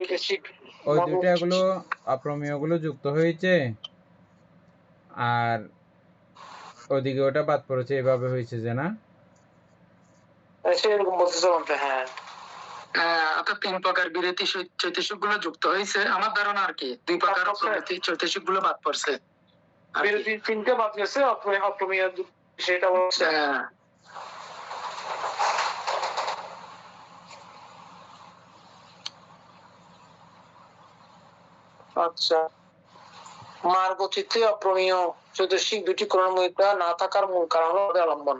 চৈতসিক ওই দুইটা গুলো অপ্রমেয় গুলো যুক্ত হয়েছে, আর ওদিকে ওটা বাদ পড়েছে, এভাবে হয়েছে যে না? সেরকম বলতেছে বলতে, হ্যাঁ অর্থাৎ 3 প্রকার বিরতি চৈতসিক গুলো যুক্ত হয়েছে আমার ধারণা আর কি, 2 প্রকার অপ্রমিত চৈতসিক গুলো বাদ পড়ছে, বিরতি 3টা বাদ গেছে, অপ্রমেয় সেটা বলছে। আচ্ছা, মার্গ চিত্তে অপ্রমেয় চৈতসিক দুটি ক্রমমিতা না থাকার মূল কারণ হলো অবলম্বন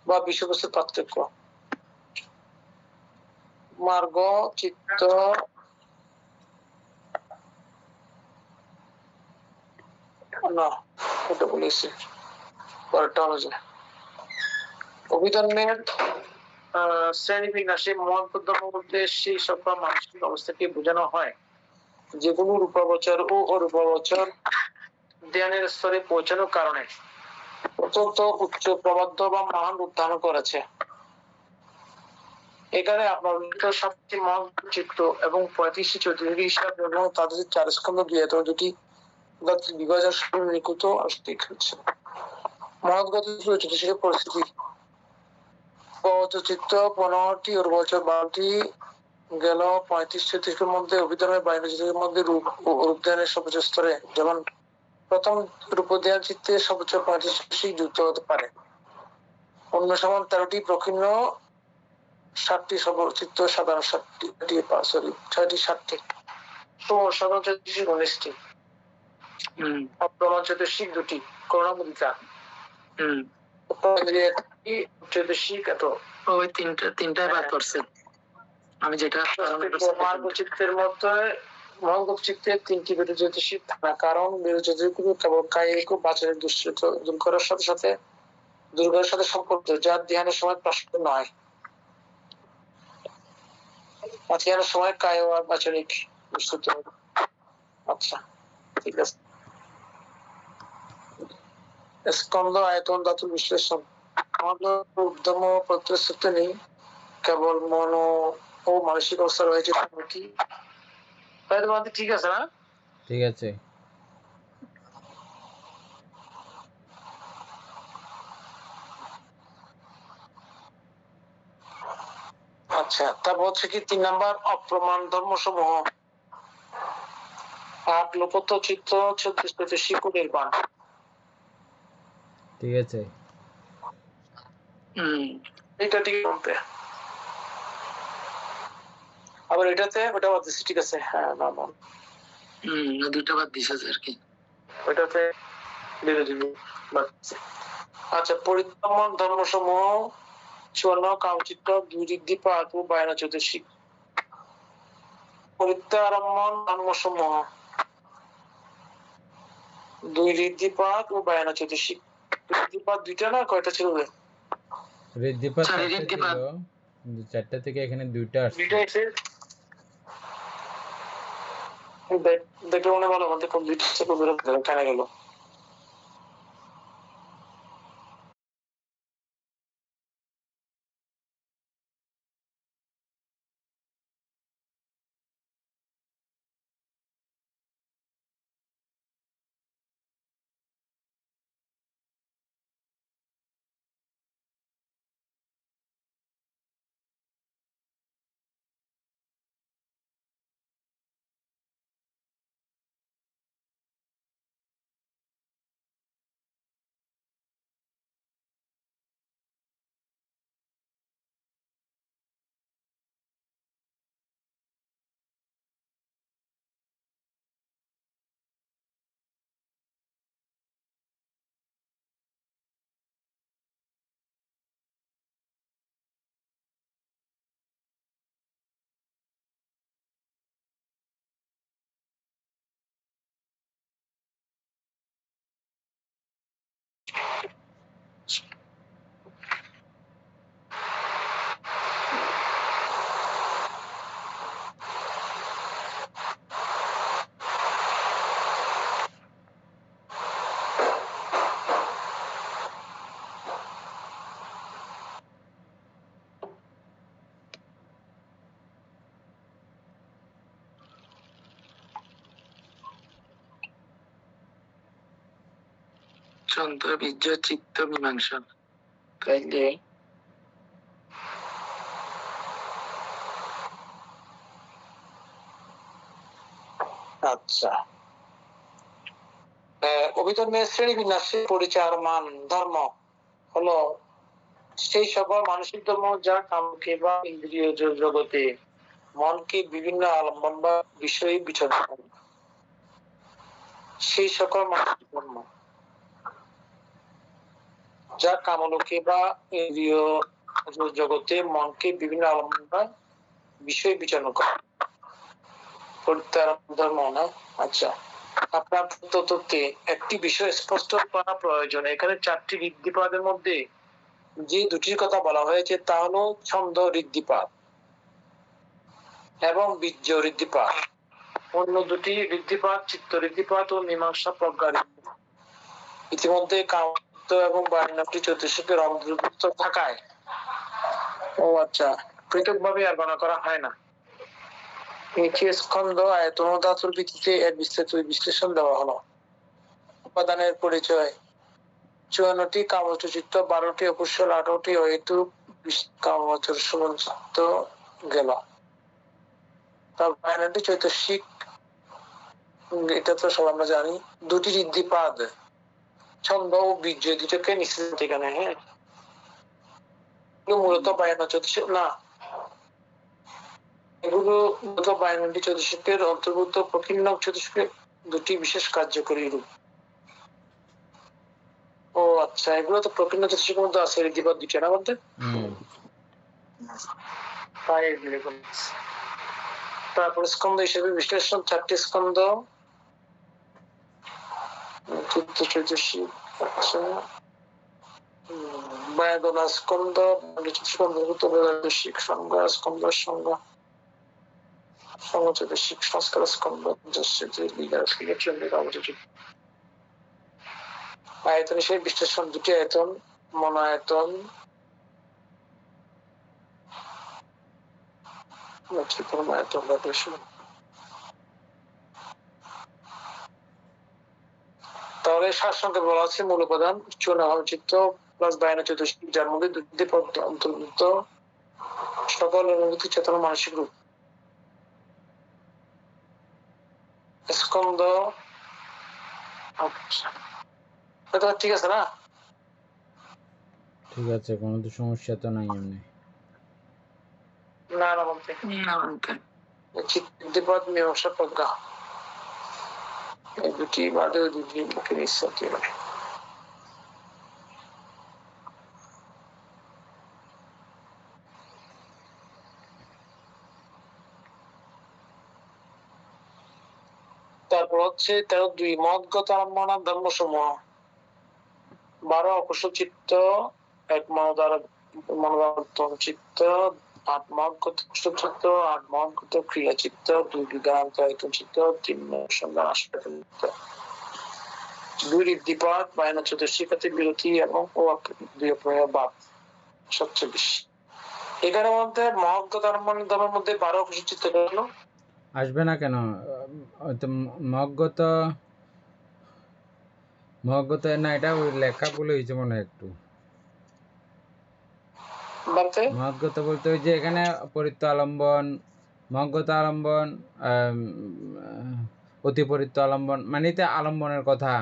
বা বিষয়বস্তুর পার্থক্য। মার্গ চিত্ত না, এটা বলেছি পরেরটা হলো যে অভিধানের শ্রেণীবিন্যাসে মহান বলতে সেই সকল মানসিক অবস্থাকে বোঝানো হয় যেগুলো রূপাবচর ও অরূপাবচর ধ্যানের স্তরে পৌঁছানোর কারণে অত্যন্ত উচ্চ প্রবাদ্য বা মহান রূপ ধারণ করেছে। এখানে আপনার সবচেয়ে মহান চিত্ত এবং 35 চতুর্থী হিসাব এবং তাদের 4 স্কন্ধ দুটি বিভাজন নিকুত অস্তিক হচ্ছে মহৎগত চতুর্থী পরিস্থিতি চিত্ত 15টি ওর বছর 12টি গেল 35-36 মধ্যে অভিধানের বাইরের মধ্যে রূপ ও অভিধানের সর্বোচ্চ স্তরে, যেমন প্রথম রূপোদ্যান চিত্তে সর্বোচ্চ 35 যুক্ত হতে পারে, অন্য সমান 13টি প্রকীর্ণ, 7টি সর্বচিত্ত সাধারণ, 6টি 7টি সাধারণ চতুর্থী 19টি, অপ্রমাণ চতুর্থী 2টি করুণামুদিতা, চতুর্থী এত ওই তিনটা বাদ পড়ছে। আমি যেটা মার্গচিত্তের মধ্যে মহাগোপচিত্তের 3টি বিরোধী থাকা কারণ বিরোধীগুলো কেবল কায়িক ও বাচারিক দুশ্চিত দূর করার সাথে সাথে দুর্গের সাথে সম্পর্কিত, যার ধ্যানের সময় প্রশ্ন নয়। ধ্যানের সময় কায় আর বাচারিক দুশ্চিত। আচ্ছা, ঠিক আছে। স্কন্ধ আয়তন ধাতুর বিশ্লেষণ আমাদের উদ্যম প্রত্যেক নেই, কেবল মন ও মানসিক অবস্থা রয়েছে কি ঠিক আছে না? ঠিক আছে। আচ্ছা, তারপর হচ্ছে কি 3 নাম্বার অপ্রমাণ ধর্ম সমূহ 8 লোপত চিত্ত 36 শিকু নির্বাণ। ঠিক আছে। এটা ঠিক বলতে আবার এটাতে ওটা বাদ দিচ্ছি, ঠিক আছে, হ্যাঁ না না দুইটা বাদ দিছে আর কি, ওইটাতে বিরোধী বাদ দিছে। আচ্ছা, পরিত্রাণ ধর্ম সমূহ 54 কামচিত্ত 2 ঋদ্ধিপাত ও বায়না চতুর্শী। পরিত্রাণ ধর্ম সমূহ 2 ঋদ্ধিপাত ও বায়না চতুর্শী। ঋদ্ধিপাত 2টা না কয়টা ছিল? ঋদ্ধিপাত 4টা ছিল, কিন্তু 4টা থেকে এখানে 2টা আসছে। দেখলে মনে ভালো আমাদের কোন 2টা গেল। চন্দ্র বীর্য চিত্ত মীমাংসা, তাইলে আচ্ছা, অভিধর্মের শ্রেণী বিন্যাসে পরিচয় মান ধর্ম হলো সেই সকল মানসিক ধর্ম যা কামকে বা ইন্দ্রিয় জগতে মনকে বিভিন্ন আলম্বন বা বিষয়ে বিচরণ করে। সেই সকল মানসিক ধর্ম যা কামলোকে বা ইন্দ্রিয় জগতে মনকে বিভিন্ন আলম্বন বা বিষয়ে বিচরণ করে। ধর্ম না, আচ্ছা, আপনার তত্ত্বে একটি বিষয় স্পষ্ট করা প্রয়োজন। এখানে 4টি ঋদ্ধিপাদের মধ্যে যে দুটির কথা বলা হয়েছে তা হলো ছন্দ ঋদ্ধিপাদ এবং বীর্য ঋদ্ধিপাদ। অন্য দুটি ঋদ্ধিপাদ চিত্ত ঋদ্ধিপাদ ও মীমাংসা প্রজ্ঞা ঋদ্ধিপাদ। ইতিমধ্যে কামত্ব এবং 52টি চতুষ্পদের অন্তর্ভুক্ত থাকায় ও আচ্ছা পৃথকভাবে আর গণনা করা হয় না। নিচে স্কন্ধ আয়তন ও ধাতুর ভিত্তিতে এর বিস্তারিত বিশ্লেষণ দেওয়া হলো। উপাদানের পরিচয় 54টি কামচ চিত্ত, 12টি অকুশল, 18টি অহেতুক কামচর সমন্ত গেল। তার 52টি চৈতসিক, এটা তো সব আমরা জানি। 2টি ঋদ্ধিপাদ ছন্দ ও বীর্য দুটোকে নিশ্চিত এখানে, হ্যাঁ, মূলত 52 চৈতসিক না, এগুলো মূলত 52টি চৈতসিকের অন্তর্ভুক্ত। প্রকীর্ণ চৈতসিকের 2টি বিশেষ কার্যকরী রূপ। ও আচ্ছা, এগুলো তো প্রকীর্ণ চৈতসিকের মধ্যে আছে ঋদ্ধিপাদ 2টা না বলতে। তারপর স্কন্ধ হিসেবে বিশ্লেষণ 4টি স্কন্ধ, চৈতসিক, আচ্ছা, বেদনা স্কন্ধ, সংজ্ঞা স্কন্ধ, সংজ্ঞা সমচৈতসিক, সংস্কার স্কন্ধ, আয়তন হিসেবে বিশ্লেষণ 2টি আয়তন, মনায়তন, তাহলে সারসংক্ষেপে বলা আছে মূল উপাদান 54 চিত্ত প্লাস 52 চৈতসিক, যার মধ্যে 2টি অন্তর্ভুক্ত সকল অনুভূতি চেতনা মানসিক রূপ। স্কন্ধ, আচ্ছা, এটা ঠিক আছে না? ঠিক আছে, কোনো তো সমস্যা তো নাই এমনি। না না বলতে চিত্তপদ মীমাংসা প্রজ্ঞা, এই দুটি বাদে 2টি মুখে নিঃসন্দেহ হবে। তারপর হচ্ছে 13.2 মদগত আলম্বনার ধর্মসমূহ। 12 অকুশল চিত্ত, 1 মনোদারত্তম চিত্ত, 8 মদগত কুশল চিত্ত, 8 মদগত ক্রিয়া চিত্ত, 2 বিজ্ঞানায়তন চিত্ত, 3 অনুসন্ধান আস্বাদন চিত্ত, 2 ঋদ্ধিপাদ, 52 চতুষ্শিকাতে বিরতি এবং ভাব সবচেয়ে বেশি। এখানে মধ্যে মহৎগত আলম্বনের ধর্মের মধ্যে 12 অকুশল চিত্ত গেল আসবে না কেন? মগগত না, এটা ওই লেখা বলে হয়েছে মনে হয় একটু। মহৎগত বলতে ওই যে এখানে পরিত্য আলম্বন, মহৎগত আলম্বন, অতিপরিত্য আলম্বন, মানে এতে আলম্বনের কথা,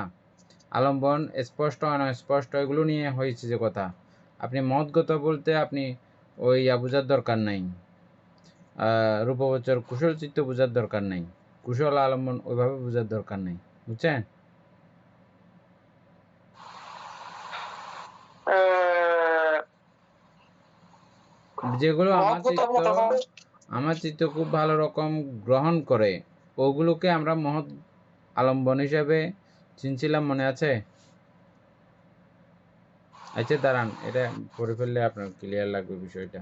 আলম্বন স্পষ্ট অস্পষ্ট এগুলো নিয়ে হয়েছে যে কথা। আপনি মহৎগত বলতে আপনি ওই বোঝার দরকার নাই, রূপবচর কুশল চিত্ত বোঝার দরকার নাই, কুশল আলম্বন ওইভাবে বোঝার দরকার নাই, বুঝছেন? যেগুলো আমার চিত্ত খুব ভালো রকম গ্রহণ করে ওগুলোকে আমরা মহৎ আলম্বন হিসাবে চিনছিলাম, মনে আছে? আচ্ছা দাঁড়ান, এটা পড়ে ফেললে আপনার ক্লিয়ার লাগবে বিষয়টা।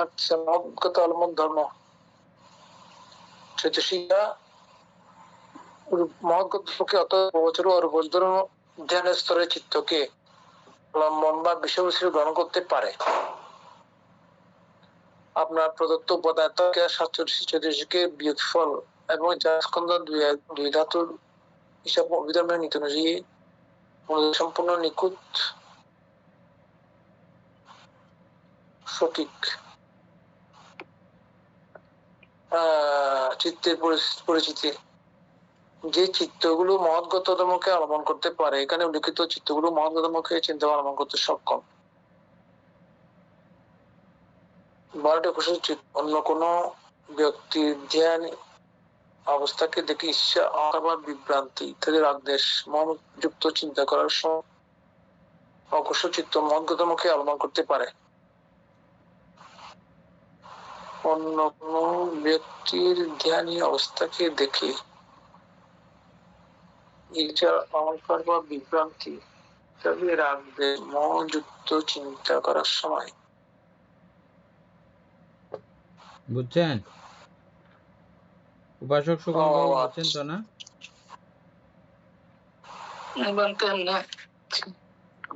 আচ্ছা, মহৎগত অলম্বন ধর্ম চৈতসিকরা মহৎগত পক্ষে অত বছর আর বছর ধ্যানের স্তরে চিত্তকে অবলম্বন বা বিষয়বস্তু গ্রহণ করতে পারে। আপনার প্রদত্ত উপাদানকে চৈতসিকের বিয়োগফল এবং স্কন্ধ দুই ধাতুর হিসাব অভিধর্মের নীতি অনুযায়ী সম্পূর্ণ নিখুঁত সঠিক চিত্তের পরিচিতি। যে চিত্তগুলো মহৎগত ধর্মকে অবলম্বন করতে পারে, এখানে উল্লিখিত চিত্তগুলো মহৎগত ধর্মকে চিন্তা অবলম্বন করতে সক্ষম। 12টা কুশল চিত্ত অন্য কোন ব্যক্তির ধ্যান অবস্থাকে দেখে ঈর্ষা, অথবা বিভ্রান্তি ইত্যাদি রাগদেশ মনোযুক্ত চিন্তা করার সময় অকুশল চিত্ত মহৎগত ধর্মকে অবলম্বন করতে পারে। অন্য কোন ব্যক্তির ধ্যানী অবস্থাকে দেখে ঈর্ষা, অহংকার বা বিভ্রান্তি ইত্যাদি রাগদেশ মনোযুক্ত চিন্তা করার সময়। বুঝছেন? উপাসক সুগম বাবু বুঝছেন তো না?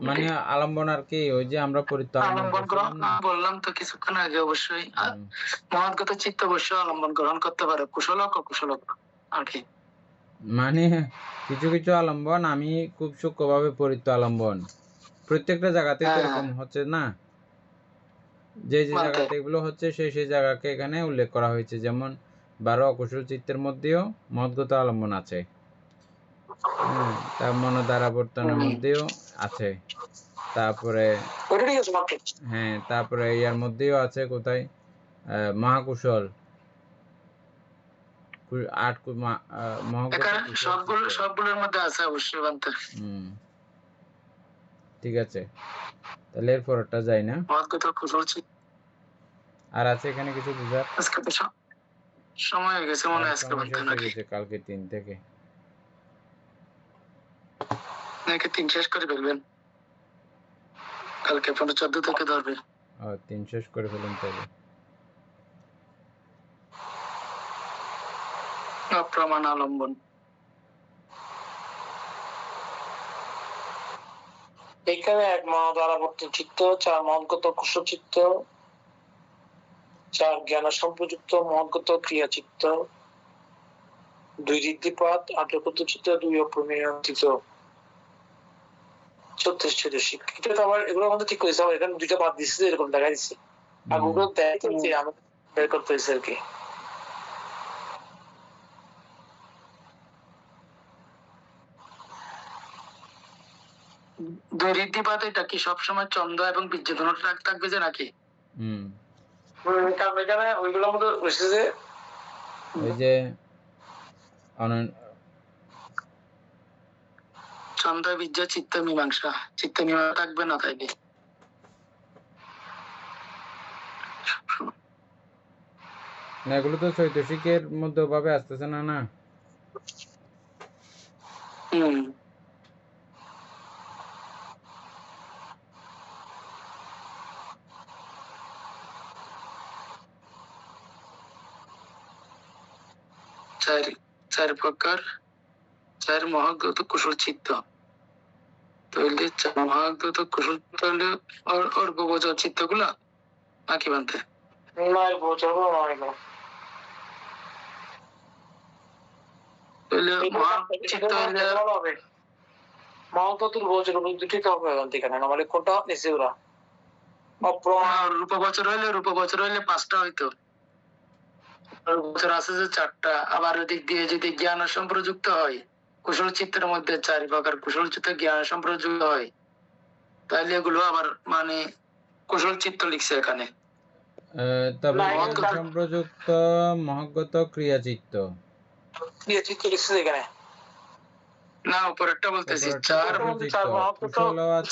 মানে আলম্বন আর কি, ওই যে আমরা আলম্বন গ্রহণ বললাম তো কিছুক্ষণ আগে, অবশ্যই মহৎগত চিত্ত অবশ্যই আলম্বন গ্রহণ করতে পারে, কুশল হোক অকুশল হোক আর কি। মানে কিছু কিছু আলম্বন আমি খুব সূক্ষ্মভাবে পরিত্য আলম্বন, প্রত্যেকটা জায়গাতে তো এরকম হচ্ছে না, যে যে জায়গাতে এগুলো হচ্ছে সেই জায়গাকে এখানে উল্লেখ করা হয়েছে। যেমন 12 অকুশল চিত্তের মধ্যেও মহৎগত আলম্বন আছে, তার মনোদ্বারাবর্তনের মধ্যেও আছে, তারপরে তারপরে ইয়ার মধ্যেও আছে কোথায়, মহাকুশল 8 সবগুলোর মধ্যে আছে অবশ্যই। ঠিক আছে, তাহলে এর পরেরটা যাই না, আর আছে এখানে কিছু বুঝার? আজকে তো সময় হয়ে গেছে মনে হয়, আজকে কালকে 3 থেকে নাকি 3 শেষ করে ফেলবেন, কালকে 14 থেকে ধরবে। 3 শেষ করে ফেলুন তাহলে। অপ্রমাণ আলম্বন, এখানে 1 মনোদ্বারাবর্তী চিত্ত, 4 মহৎগত কুশল চিত্ত, 4 জ্ঞান সম্প্রযুক্ত মহৎগত ক্রিয়া চিত্ত, 2 ঋদ্ধিপাত, 8 চিত্ত, 2 অপ্রমেয়চিত্ত, 36 চৈতসিক। এটা তো আবার এগুলোর মধ্যে ঠিক করেছে, আমার এখানে 2টা বাদ দিচ্ছে, এরকম দেখা দিচ্ছে, আর ওগুলো দেখতে আমি বের করতে হয়েছে আর কি। 2 ঋদ্ধিপাত এটা কি সবসময় চন্দ্র এবং বীর্য দুটোটা থাকবে যে নাকি? কারণ এখানে ওইগুলোর মধ্যে বসে যে ওই যে চন্দ্র বীর্য চিত্ত মীমাংসা থাকবে না, তাইলে না, এগুলো তো চৈতসিকের মধ্যে ভাবে আসতেছে না। না, চার প্রকার, 4 মহাগত কুশল চিত্ত, তাহলে 4 মহাগত কুশল তাহলে অর্ববোঝ চিত্ত গুলা নাকি বানতে রূপবচর হইলে 5টা হইতো, বছর আছে যে 4টা। আবার ওদিক দিয়ে যদি জ্ঞান সম্প্রযুক্ত হয়, কুশল চিত্তের মধ্যে 4 প্রকার কুশল চিত্ত জ্ঞান সম্প্রযুক্ত হয়, তাহলে এগুলো আবার মানে কুশল চিত্ত লিখছে এখানে। তবে সম্প্রযুক্ত মহৎগত ক্রিয়াচিত্ত লিখছে এখানে না, উপরেরটা বলতেছি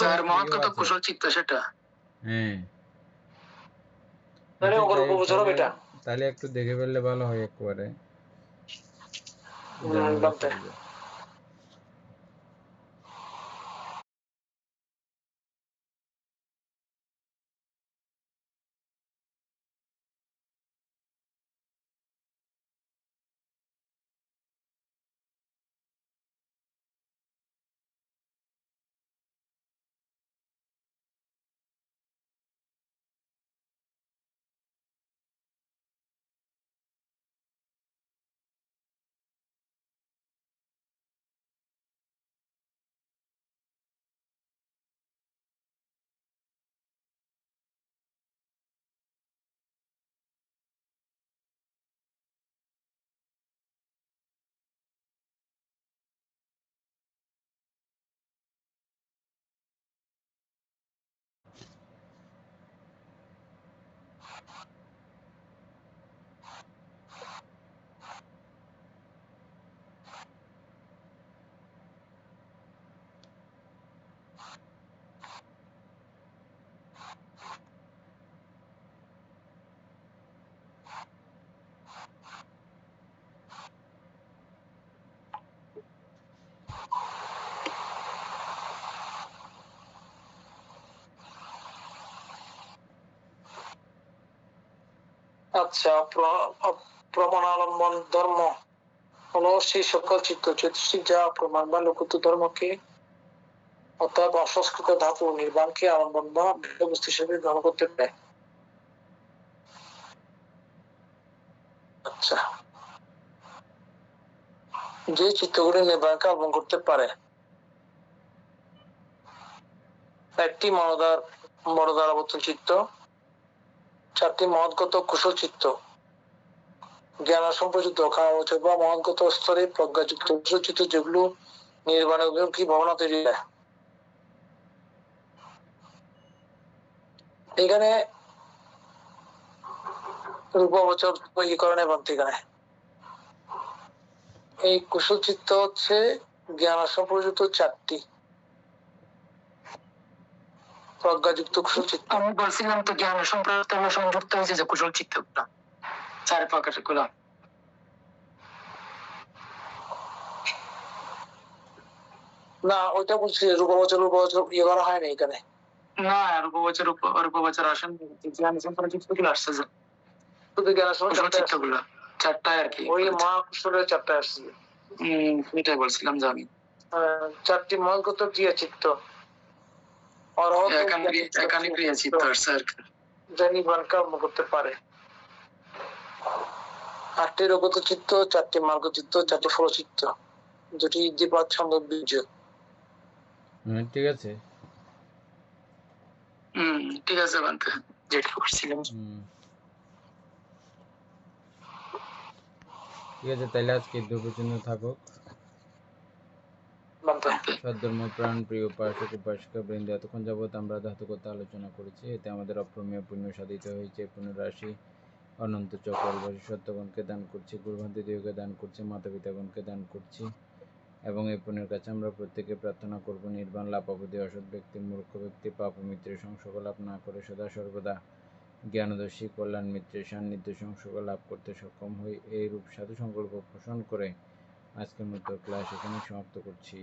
4 মহৎগত কুশল চিত্ত, সেটা তাহলে একটু দেখে ফেললে ভালো হয় একবারে। আচ্ছা, প্রমাণাবলম্বন ধর্ম হলো সেই সকল চিত্ত চতুষ্টিক যা প্রমাণ বা লোকোত্ত ধর্মকে অর্থাৎ অসংস্কৃত ধাতু নির্বাণকে আলম্বন বা বিষয়বস্তু হিসেবে গ্রহণ করতে পারে। আচ্ছা, যে চিত্তগুলি নির্বাণকে আলম্বন করতে পারে, একটি মনোদ্বারাবর্তন চিত্ত, চারটি মহৎগত কুশল চিত্ত, জ্ঞান সম্প্রযুক্ত কামাবচর বা মহৎগত স্তরে প্রজ্ঞাযুক্ত কুশল চিত্ত যেগুলো নির্বাণের কি ভাবনা তৈরি হয়। এখানে রূপাবচর বৈকরণ এবং ঠিকানে এই কুশল চিত্ত হচ্ছে জ্ঞান সম্প্রযুক্ত চারটি, প্রজ্ঞাযুক্ত কুশল চিত্ত। আমি বলছিলাম তো জ্ঞান সম্প্রযুক্ত সংযুক্ত হয়েছে যে কুশল চিত্ত গুলা চার প্রকারের গুলা। না, ওইটা বলছি রূপাবচর ইয়ে করা হয়নি এখানে। না, রূপাবচর আসেন জ্ঞান সম্প্রযুক্ত গুলো আসছে যে শুধু জ্ঞান চিত্ত গুলা চারটায় আর কি, ওই মহাকুশলের চারটায় আসছে। এটাই বলছিলাম যে আমি চারটি মহাগত ক্রিয়া চিত্ত একাধিক ক্রিয়া চিত্ত আসছে আর কি, যা নির্বাণ কর্ম করতে পারে। 8টি রগত চিত্ত, 4টি মার্গ চিত্ত, 4টি ফল চিত্ত, 2টি দ্বিপাদ সম্ভব বীর্য। ঠিক আছে, ঠিক আছে বান্তে যেটা করছিলাম। ঠিক আছে, তাইলে আজকে এই পর্যন্ত থাকুক। সদ্ধর্ম প্রাণ প্রিয় উপাসক উপাসিকা বৃন্দ, এতক্ষণ যাবৎ আমরা ধাতুকতা আলোচনা করেছি। এতে আমাদের অপ্রমেয় পুণ্য সাধিত হয়েছে। পুণ্যরাশি অনন্ত চক্রবাসী সত্যগণকে দান করছি, গুরুভান্তি দিগকে দান করছি, মাতা পিতাগণকে দান করছি, এবং এই পুণ্যের কাছে আমরা প্রত্যেকে প্রার্থনা করব নির্বাণ লাভ অবধি অসৎ ব্যক্তি মূর্খ ব্যক্তি পাপ মিত্রের সংসর্গ লাভ না করে সদা সর্বদা জ্ঞানদর্শী কল্যাণ মিত্রের সান্নিধ্য সংসর্গ লাভ করতে সক্ষম হই। এই রূপ সাধু সংকল্প পোষণ করে আজকের মতো ক্লাস এখানে সমাপ্ত করছি।